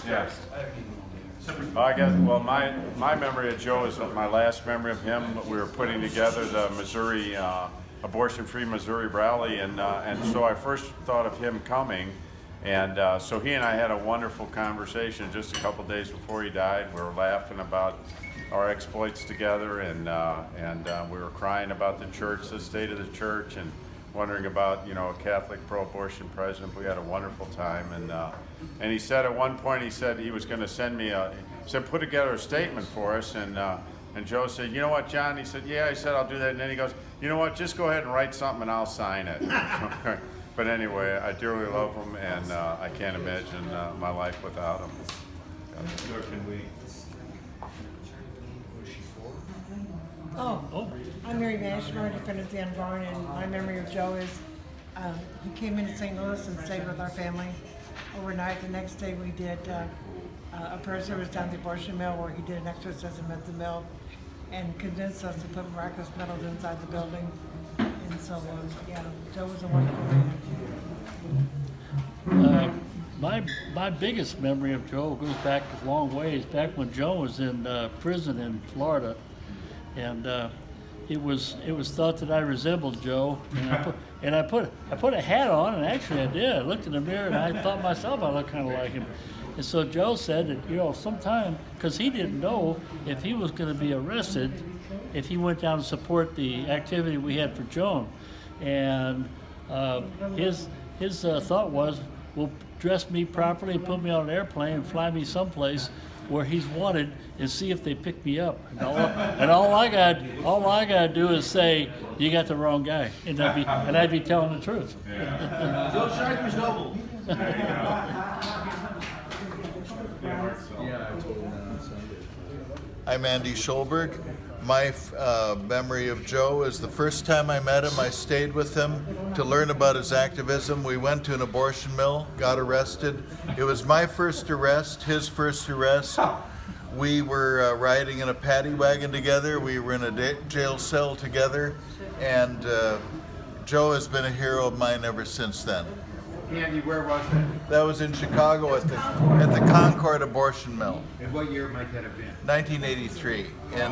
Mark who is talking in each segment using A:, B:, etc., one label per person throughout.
A: Yes. My memory of Joe is my last memory of him. We were putting together the Missouri abortion-free Missouri rally, and so I first thought of him coming, and so he and I had a wonderful conversation just a couple days before he died. We were laughing about our exploits together, and we were crying about the church, the state of the church, and wondering about a Catholic pro-abortion president. We had a wonderful time, and he said at one point he was going to send me put together a statement for us, and Joe said, you know what, John? He said, yeah. I said, I'll do that, and then he goes, you know what? Just go ahead and write something, and I'll sign it. But anyway, I dearly love him, and I can't imagine my life without him.
B: I'm Mary Mashmore, defendant Dan Barn, and my memory of Joe is he came into St. Louis and stayed with our family overnight. The next day we did a prayer service down at the abortion mill where he did an exorcism at the mill and convinced us to put miraculous medals inside the building. And so, Joe was a wonderful man.
C: My biggest memory of Joe goes back a long ways, back when Joe was in prison in Florida, and it was thought that I resembled Joe, and I put a hat on, and actually I did. I looked in the mirror and I thought myself I looked kind of like him. And so Joe said that sometime, because he didn't know if he was going to be arrested if he went down to support the activity we had for Joan, and his thought was, well, dress me properly, put me on an airplane, and fly me someplace where he's wanted, and see if they pick me up. And all I gotta do is say, you got the wrong guy, and I'd be telling the truth.
D: Joe Scheidler's noble.
E: I'm Andy Schulberg. My memory of Joe is the first time I met him, I stayed with him to learn about his activism. We went to an abortion mill, got arrested. It was my first arrest, his first arrest. We were riding in a paddy wagon together. We were in a jail cell together, and Joe has been a hero of mine ever since then.
D: Andy, where was that?
E: That was in Chicago at the Concord abortion mill.
D: And what year might that have been?
E: 1983, in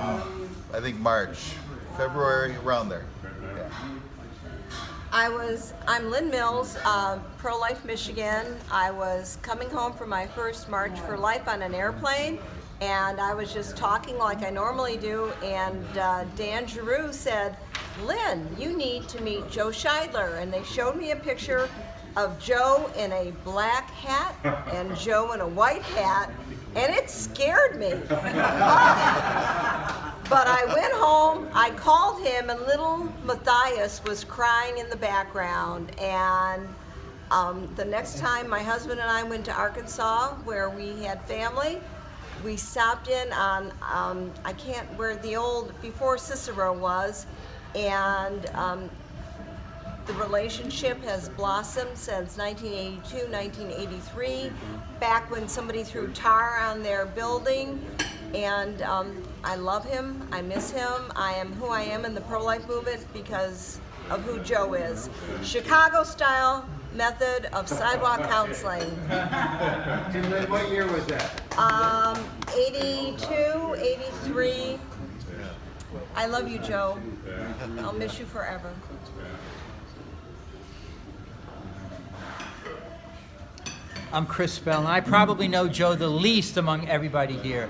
E: I think March, February, around there. Yeah.
F: I'm Lynn Mills, pro-life Michigan. I was coming home from my first March for Life on an airplane, and I was just talking like I normally do, and Dan Giroux said, Lynn, you need to meet Joe Scheidler. And they showed me a picture of Joe in a black hat and Joe in a white hat, and it scared me. But I went home, I called him, and little Matthias was crying in the background. And the next time my husband and I went to Arkansas, where we had family, we stopped in on, where the old, before Cicero was, and the relationship has blossomed since 1982, 1983, back when somebody threw tar on their building. And I love him, I miss him, I am who I am in the pro-life movement because of who Joe is. Chicago-style method of sidewalk counseling.
D: What year was that?
F: 82, 83. I love you, Joe. I'll miss you forever.
G: I'm Chris Bell, and I probably know Joe the least among everybody here.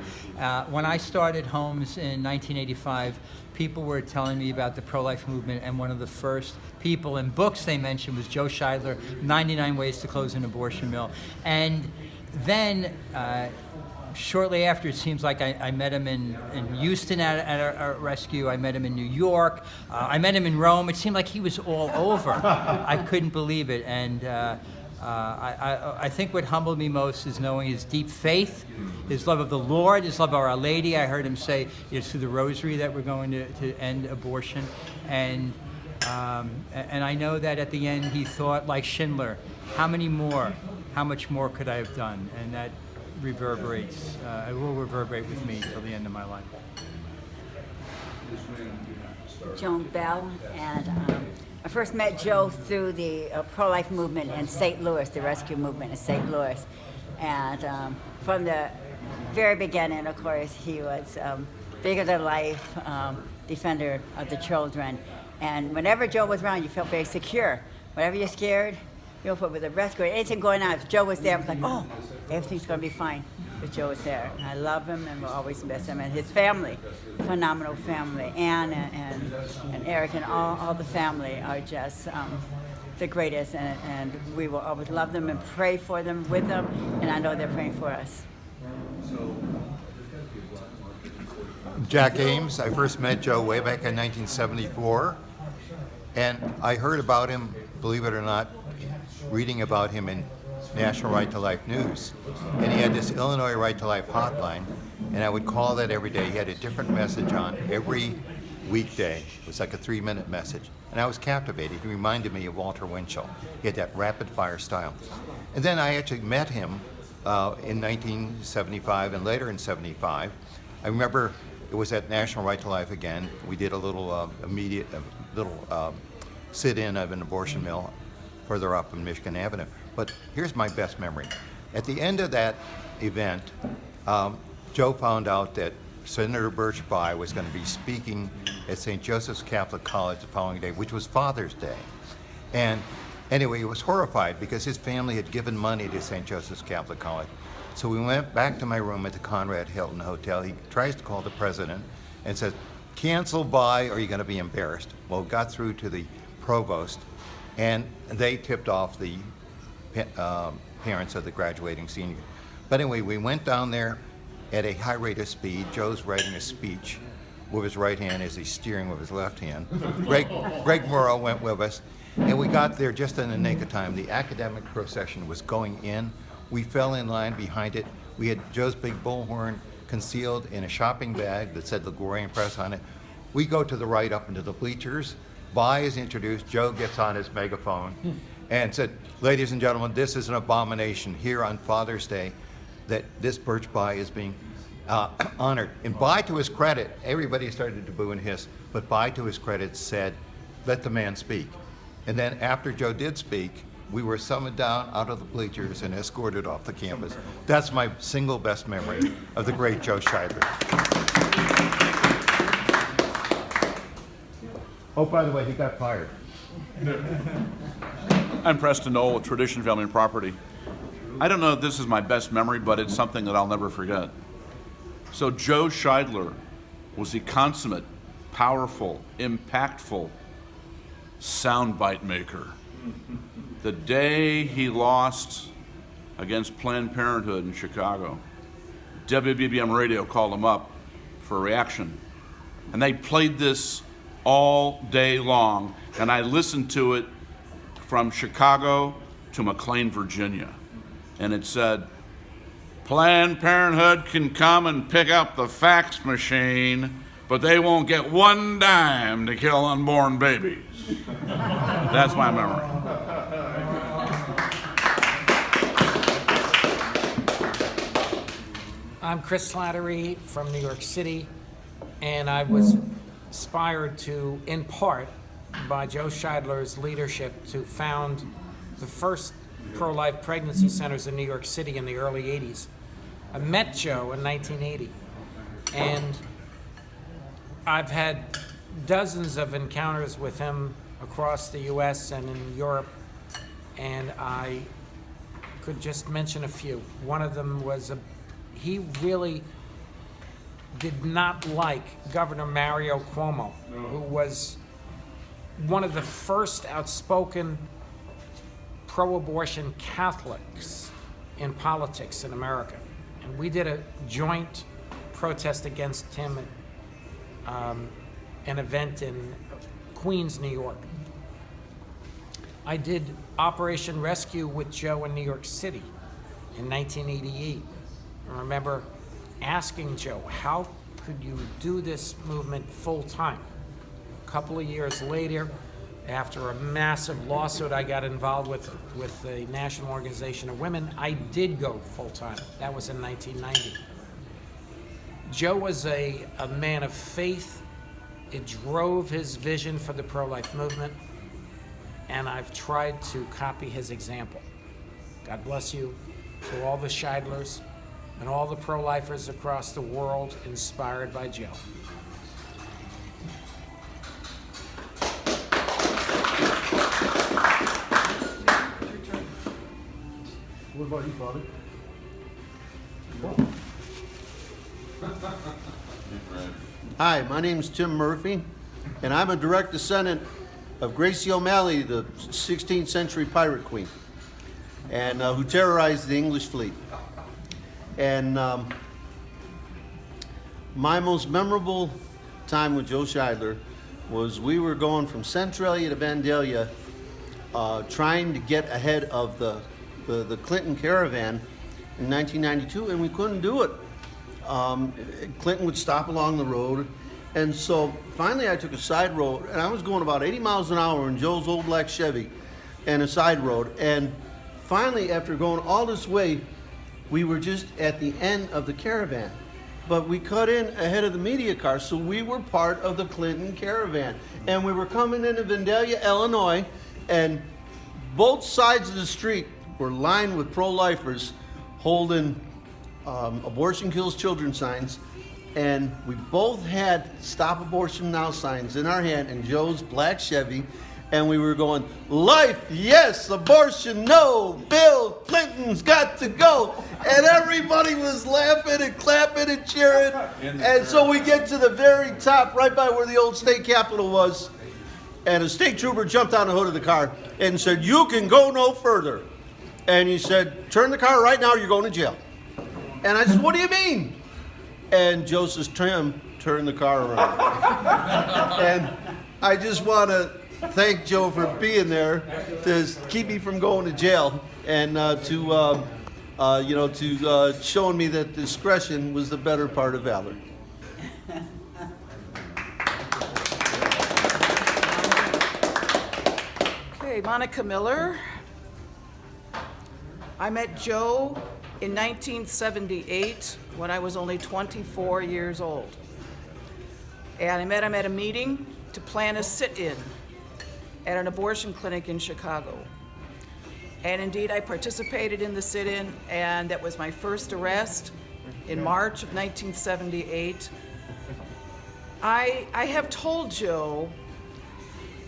G: When I started Homes in 1985, people were telling me about the pro-life movement, and one of the first people in books they mentioned was Joe Scheidler, 99 Ways to Close an Abortion Mill. And then, shortly after, it seems like I met him in Houston at a rescue. I met him in New York. I met him in Rome. It seemed like he was all over. I couldn't believe it. And I think what humbled me most is knowing his deep faith, his love of the Lord, his love of Our Lady. I heard him say it's through the rosary that we're going to end abortion. And I know that at the end he thought, like Schindler, how much more could I have done? And that reverberates, it will reverberate with me till the end of my life.
H: Joan Bell, and I first met Joe through the pro-life movement in St. Louis, the rescue movement in St. Louis. And from the very beginning, of course, he was bigger than life, defender of the children. And whenever Joe was around, you felt very secure. Whenever you're scared, you know, with a rescue, anything going on, if Joe was there, I was like, oh, everything's going to be fine. But Joe was there. And I love him and will always miss him. And his family, phenomenal family. Ann and Eric and all the family are just the greatest. And we will always love them and pray for them, with them. And I know they're praying for us.
I: Jack Ames. I first met Joe way back in 1974. And I heard about him, believe it or not, reading about him in National Right to Life News. And he had this Illinois Right to Life hotline, and I would call that every day. He had a different message on every weekday. It was like a 3-minute message. And I was captivated. He reminded me of Walter Winchell. He had that rapid fire style. And then I actually met him in 1975 and later in 75. I remember it was at National Right to Life again. We did a little sit-in of an abortion mill further up on Michigan Avenue. But here's my best memory. At the end of that event, Joe found out that Senator Birch Bayh was going to be speaking at St. Joseph's Catholic College the following day, which was Father's Day. And anyway, he was horrified because his family had given money to St. Joseph's Catholic College. So we went back to my room at the Conrad Hilton Hotel. He tries to call the president and says, cancel Bayh or you're going to be embarrassed. Well, got through to the provost, and they tipped off the parents of the graduating senior. But anyway, we went down there at a high rate of speed. Joe's writing a speech with his right hand as he's steering with his left hand. Greg Morrow went with us, and we got there just in the nick of time. The academic procession was going in. We fell in line behind it. We had Joe's big bullhorn concealed in a shopping bag that said Ligurian Press on it. We go to the right up into the bleachers. Bayh is introduced. Joe gets on his megaphone and said, ladies and gentlemen, this is an abomination here on Father's Day that this Birch Bayh is being honored. And Bayh, to his credit, everybody started to boo and hiss, but Bayh, to his credit, said, let the man speak. And then after Joe did speak, we were summoned down out of the bleachers and escorted off the campus. That's my single best memory of the great Joe Scheidler. Oh, by the way, he got fired.
J: I'm Preston Knoll with Tradition Family and Property. I don't know if this is my best memory, but it's something that I'll never forget. So Joe Scheidler was the consummate, powerful, impactful soundbite maker. The day he lost against Planned Parenthood in Chicago, WBBM Radio called him up for a reaction. And they played this all day long, and I listened to it from Chicago to McLean, Virginia. And it said, Planned Parenthood can come and pick up the fax machine, but they won't get one dime to kill unborn babies. That's my memory.
K: I'm Chris Slattery from New York City, and I was inspired to, in part, by Joe Scheidler's leadership to found the first pro-life pregnancy centers in New York City in the early 80s. I met Joe in 1980, and I've had dozens of encounters with him across the US and in Europe, and I could just mention a few. One of them was he really did not like Governor Mario Cuomo, who was one of the first outspoken pro-abortion Catholics in politics in America. And we did a joint protest against him at an event in Queens, New York. I did Operation Rescue with Joe in New York City in 1988. I remember asking Joe, how could you do this movement full time? A couple of years later, after a massive lawsuit I got involved with the National Organization of Women, I did go full time. That was in 1990. Joe was a man of faith. It drove his vision for the pro-life movement, and I've tried to copy his example. God bless you. to all the Scheidlers and all the pro-lifers across the world inspired by Joe.
L: What about you, Father?
M: Hi, my name is Tim Murphy, and I'm a direct descendant of Gracie O'Malley, the 16th century pirate queen, and who terrorized the English fleet. And my most memorable time with Joe Scheidler was we were going from Centralia to Vandalia, trying to get ahead of the Clinton caravan in 1992, and we couldn't do it. Clinton would stop along the road, and so finally I took a side road, and I was going about 80 miles an hour in Joe's old black Chevy and a side road, and finally after going all this way, we were just at the end of the caravan, but we cut in ahead of the media car, so we were part of the Clinton caravan, and we were coming into Vandalia, Illinois, and both sides of the street were lined with pro-lifers holding abortion kills children signs, and we both had stop abortion now signs in our hand in Joe's black Chevy, and we were going, life yes, abortion no, Bill Clinton's got to go, and everybody was laughing and clapping and cheering, and so we get to the very top right by where the old state capitol was, and a state trooper jumped on the hood of the car and said, you can go no further, and he said, turn the car right now, you're going to jail. And I said, what do you mean? And Joe says, Tim, turn the car around. And I just want to thank Joe for being there to keep me from going to jail, and to showing me that discretion was the better part of valor.
N: Okay, Monica Miller. I met Joe in 1978 when I was only 24 years old. And I met him at a meeting to plan a sit-in at an abortion clinic in Chicago. And indeed, I participated in the sit-in, and that was my first arrest in March of 1978. I have told Joe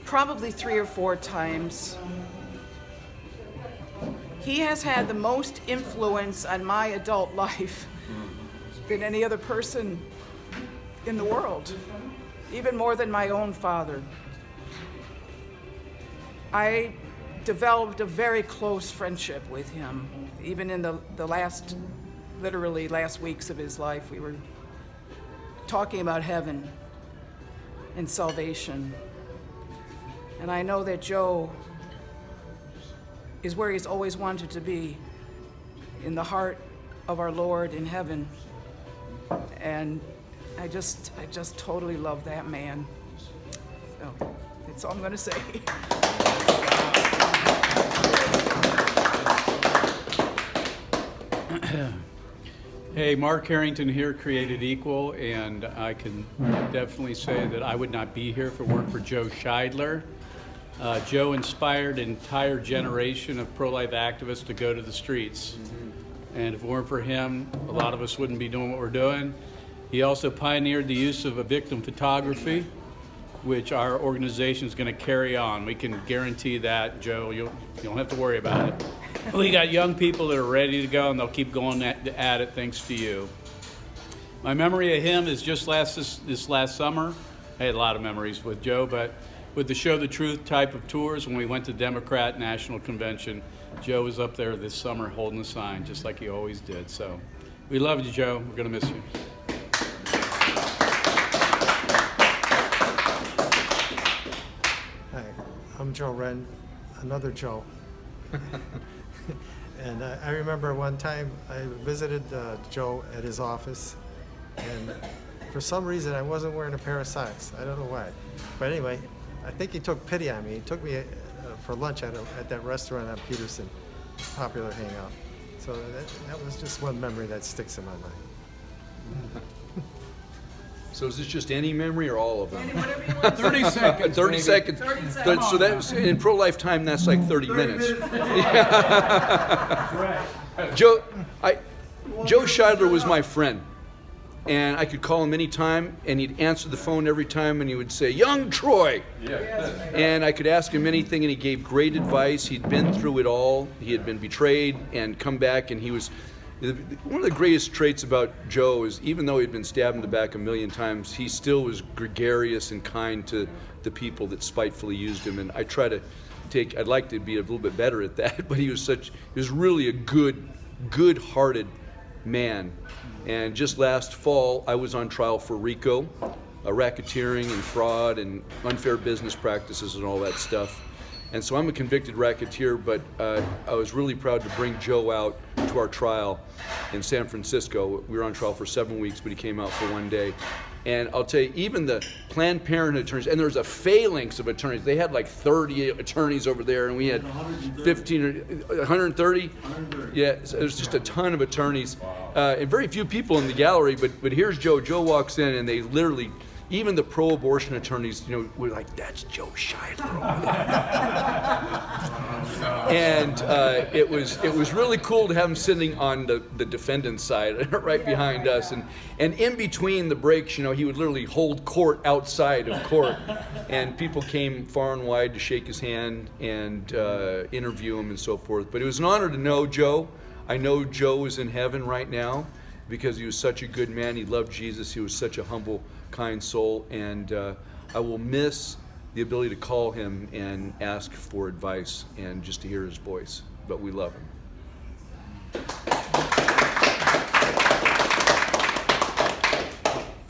N: probably 3 or 4 times, he has had the most influence on my adult life than any other person in the world, even more than my own father. I developed a very close friendship with him. Even in the literally last weeks of his life, we were talking about heaven and salvation. And I know that Joe is where he's always wanted to be, in the heart of our Lord in heaven. And I just totally love that man. So that's all I'm gonna say.
O: Hey, Mark Harrington here, Created Equal, and I can definitely say that I would not be here if it weren't for Joe Scheidler. Joe inspired an entire generation of pro-life activists to go to the streets. And if it weren't for him, a lot of us wouldn't be doing what we're doing. He also pioneered the use of a victim photography, which our organization is going to carry on. We can guarantee that, Joe. You don't have to worry about it. We got young people that are ready to go, and they'll keep going at it thanks to you. My memory of him is just this last summer. I had a lot of memories with Joe, but with the Show the Truth type of tours, when we went to Democrat National Convention, Joe was up there this summer holding a sign, just like he always did. So we love you, Joe. We're going to miss you.
L: Hi, I'm Joe Wren, another Joe. And I remember one time I visited Joe at his office, and for some reason I wasn't wearing a pair of socks. I don't know why. But anyway, I think he took pity on me. He took me for lunch at that restaurant on Peterson, popular hangout. So that was just one memory that sticks in my mind.
P: So is this just any memory or all of them?
N: Whatever you want.
P: 30 seconds. 30 seconds.
N: 30 seconds.
P: So that's in pro-life time. That's like 30 minutes.
C: That's right.
P: Joe Scheidler was my friend. And I could call him anytime, and he'd answer the phone every time, and he would say, "Young Troy." Yeah. And I could ask him anything, and he gave great advice. He'd been through it all. He had been betrayed and come back, and he was... One of the greatest traits about Joe is, even though he'd been stabbed in the back a million times, he still was gregarious and kind to the people that spitefully used him. And I try to I'd like to be a little bit better at that, but he was really a good-hearted man. And just last fall, I was on trial for RICO, racketeering and fraud and unfair business practices and all that stuff. And so I'm a convicted racketeer, but I was really proud to bring Joe out to our trial in San Francisco. We were on trial for 7 weeks, but he came out for 1 day. And I'll tell you, even the Planned Parenthood attorneys, and there was a phalanx of attorneys. They had like 30 attorneys over there, and we had 15 or 130. Yeah, so there's just a ton of attorneys, and very few people in the gallery. But here's Joe. Joe walks in, and they literally, even the pro-abortion attorneys, were like, "That's Joe Scheidler over there." And it was really cool to have him sitting on the defendant's side, right behind us, and in between the breaks, he would literally hold court outside of court, and people came far and wide to shake his hand and interview him and so forth. But it was an honor to know Joe. I know Joe is in heaven right now because he was such a good man. He loved Jesus. He was such a humble, kind soul, and I will miss the ability to call him and ask for advice and just to hear his voice. But we love him.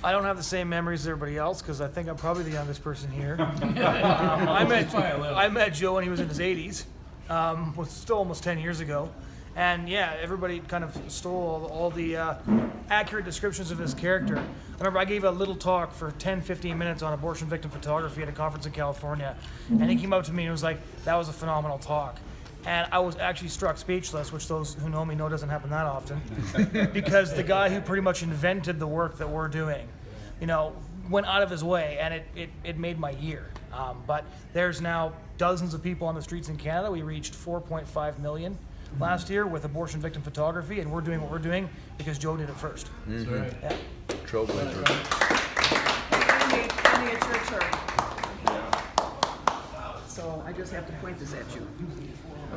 Q: I don't have the same memories as everybody else because I think I'm probably the youngest person here. I met Joe when he was in his 80s, was still almost 10 years ago. And yeah, everybody kind of stole all the accurate descriptions of his character. I remember I gave a little talk for 10-15 minutes on abortion victim photography at a conference in California. And he came up to me and was like, "That was a phenomenal talk." And I was actually struck speechless, which those who know me know doesn't happen that often. Because the guy who pretty much invented the work that we're doing, went out of his way, and it made my year. But there's now dozens of people on the streets in Canada. We reached 4.5 million. Last year with abortion victim photography, and we're doing what we're doing because Joe did it first.
P: Mm-hmm.
Q: Right. Yeah.
P: Trailblazer.
N: Andy, it's your turn. So I just have to point this at you.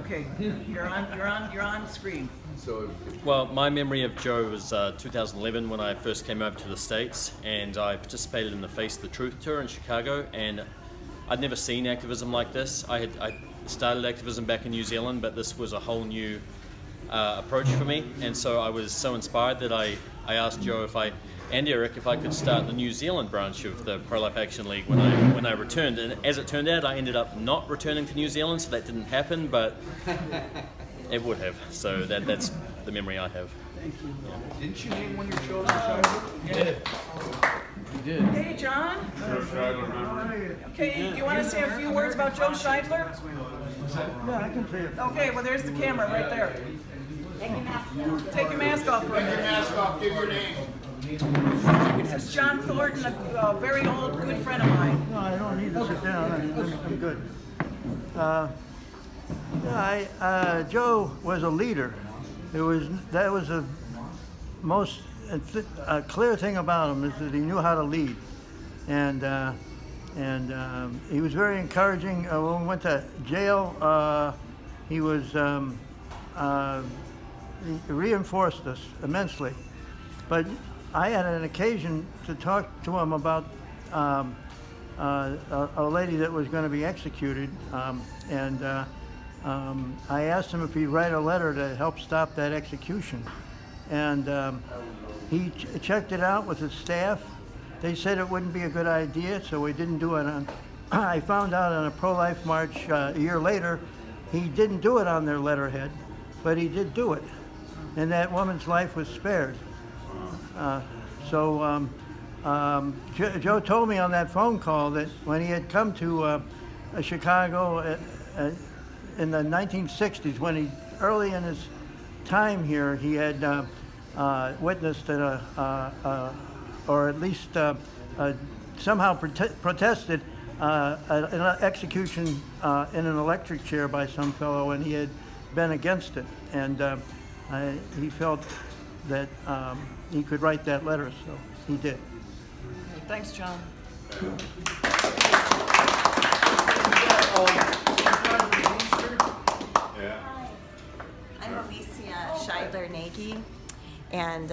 N: Okay, you're on screen.
R: Well, my memory of Joe was 2011 when I first came over to the States, and I participated in the Face the Truth tour in Chicago, and I'd never seen activism like this. I started activism back in New Zealand, but this was a whole new approach for me, and so I was so inspired that I asked Joe and Eric if I could start the New Zealand branch of the Pro-Life Action League when I returned. And as it turned out, I ended up not returning to New Zealand, so that didn't happen, but it would have. So that's the memory I have.
N: Thank you.
P: Yeah. Didn't you name one of your children?
N: You did.
P: You did.
N: Hey, John.
A: Joe Scheidler.
N: Okay, do you want to say a few words about Joe Scheidler?
L: Yeah, I can say it.
N: Okay, well, there's the camera right there.
H: Take your mask off.
N: Take your mask off for a minute.
M: Take your mask off, give your name.
N: This is John Thornton, a very old good friend of mine.
L: No, I don't need to sit down. I'm good. Joe was a leader. That was the most clear thing about him, is that he knew how to lead, and he was very encouraging. When we went to jail, he reinforced us immensely. But I had an occasion to talk to him about a lady that was going to be executed, and I asked him if he'd write a letter to help stop that execution. And he checked it out with his staff. They said it wouldn't be a good idea, so we didn't do it on. I found out on a pro-life march a year later, he didn't do it on their letterhead, but he did do it, and that woman's life was spared. Joe told me on that phone call that when he had come to Chicago in the 1960s, early in his time here, he had witnessed or at least somehow protested an execution in an electric chair by some fellow, and he had been against it. And
S: he felt that he could write that letter, so he did.
N: Thanks, John.
T: I'm Alicia Scheidler-Nagy, and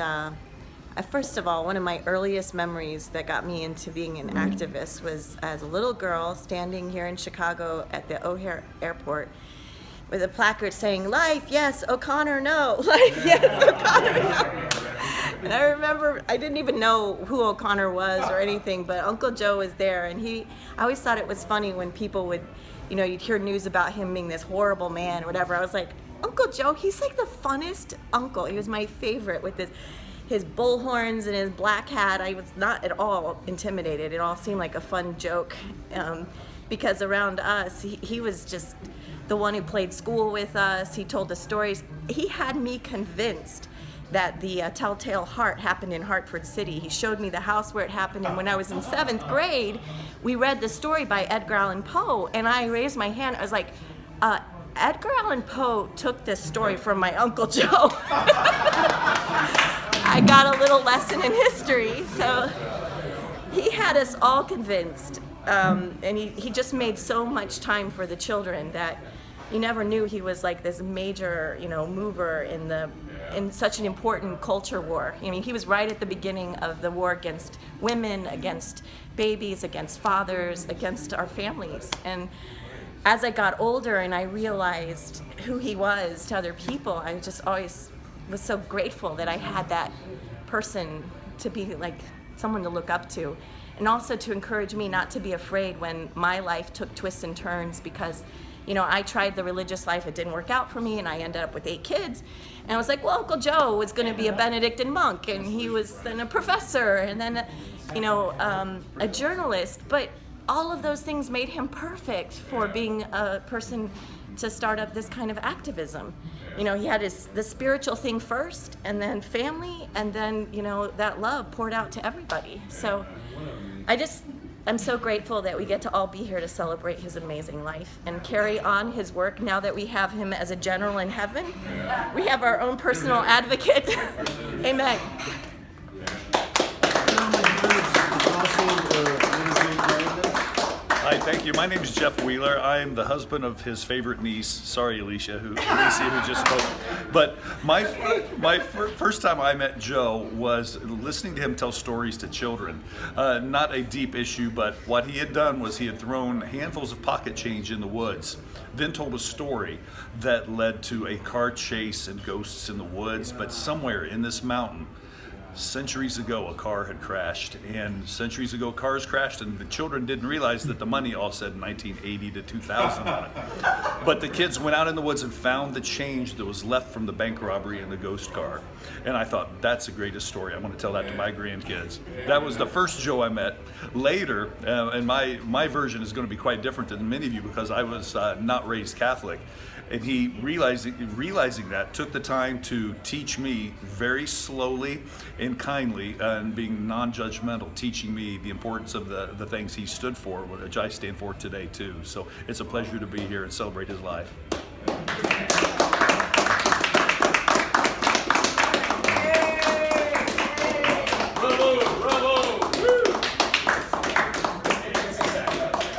T: first of all, one of my earliest memories that got me into being an activist was as a little girl standing here in Chicago at the O'Hare Airport with a placard saying, "Life, yes, O'Connor, no. Life, yes, O'Connor, no." And I remember, I didn't even know who O'Connor was or anything, but Uncle Joe was there, and I always thought it was funny when people would, you'd hear news about him being this horrible man or whatever. I was like, Uncle Joe, he's like the funnest uncle. He was my favorite with his bullhorns and his black hat. I was not at all intimidated. It all seemed like a fun joke because around us, he was just the one who played school with us. He told the stories. He had me convinced that the Telltale Heart happened in Hartford City. He showed me the house where it happened, and when I was in 7th grade, we read the story by Edgar Allan Poe, and I raised my hand. I was like, Edgar Allan Poe took this story from my Uncle Joe. I got a little lesson in history. So he had us all convinced, and he just made so much time for the children that you never knew he was like this major, mover in such an important culture war. I mean, he was right at the beginning of the war against women, against babies, against fathers, against our families. And as I got older and I realized who he was to other people, I just always was so grateful that I had that person to be like someone to look up to, and also to encourage me not to be afraid when my life took twists and turns, because I tried the religious life, it didn't work out for me, and I ended up with 8 kids. And I was like, well, Uncle Joe was going to be a Benedictine monk, and he was then a professor, and then, a journalist. But all of those things made him perfect for being a person to start up this kind of activism. He had the spiritual thing first, and then family, and then, that love poured out to everybody. So I'm so grateful that we get to all be here to celebrate his amazing life and carry on his work now that we have him as a general in heaven. We have our own personal advocate. Amen.
U: Hi, thank you. My name is Jeff Wheeler. I am the husband of his favorite niece. Sorry, Alicia, who just spoke. But my first time I met Joe was listening to him tell stories to children. Not a deep issue, but what he had done was he had thrown handfuls of pocket change in the woods, then told a story that led to a car chase and ghosts in the woods. But somewhere in this mountain, centuries ago, a car had crashed, and centuries ago cars crashed, and the children didn't realize that the money all said 1980 to 2000 on it. But the kids went out in the woods and found the change that was left from the bank robbery in the ghost car. And I thought, that's the greatest story. I'm going to tell that to my grandkids. That was the first Joe I met. Later, and my version is going to be quite different than many of you, because I was not raised Catholic. And he, realizing that, took the time to teach me very slowly and kindly, and being non-judgmental, teaching me the importance of the things he stood for, which I stand for today too. So it's a pleasure to be here and celebrate his life.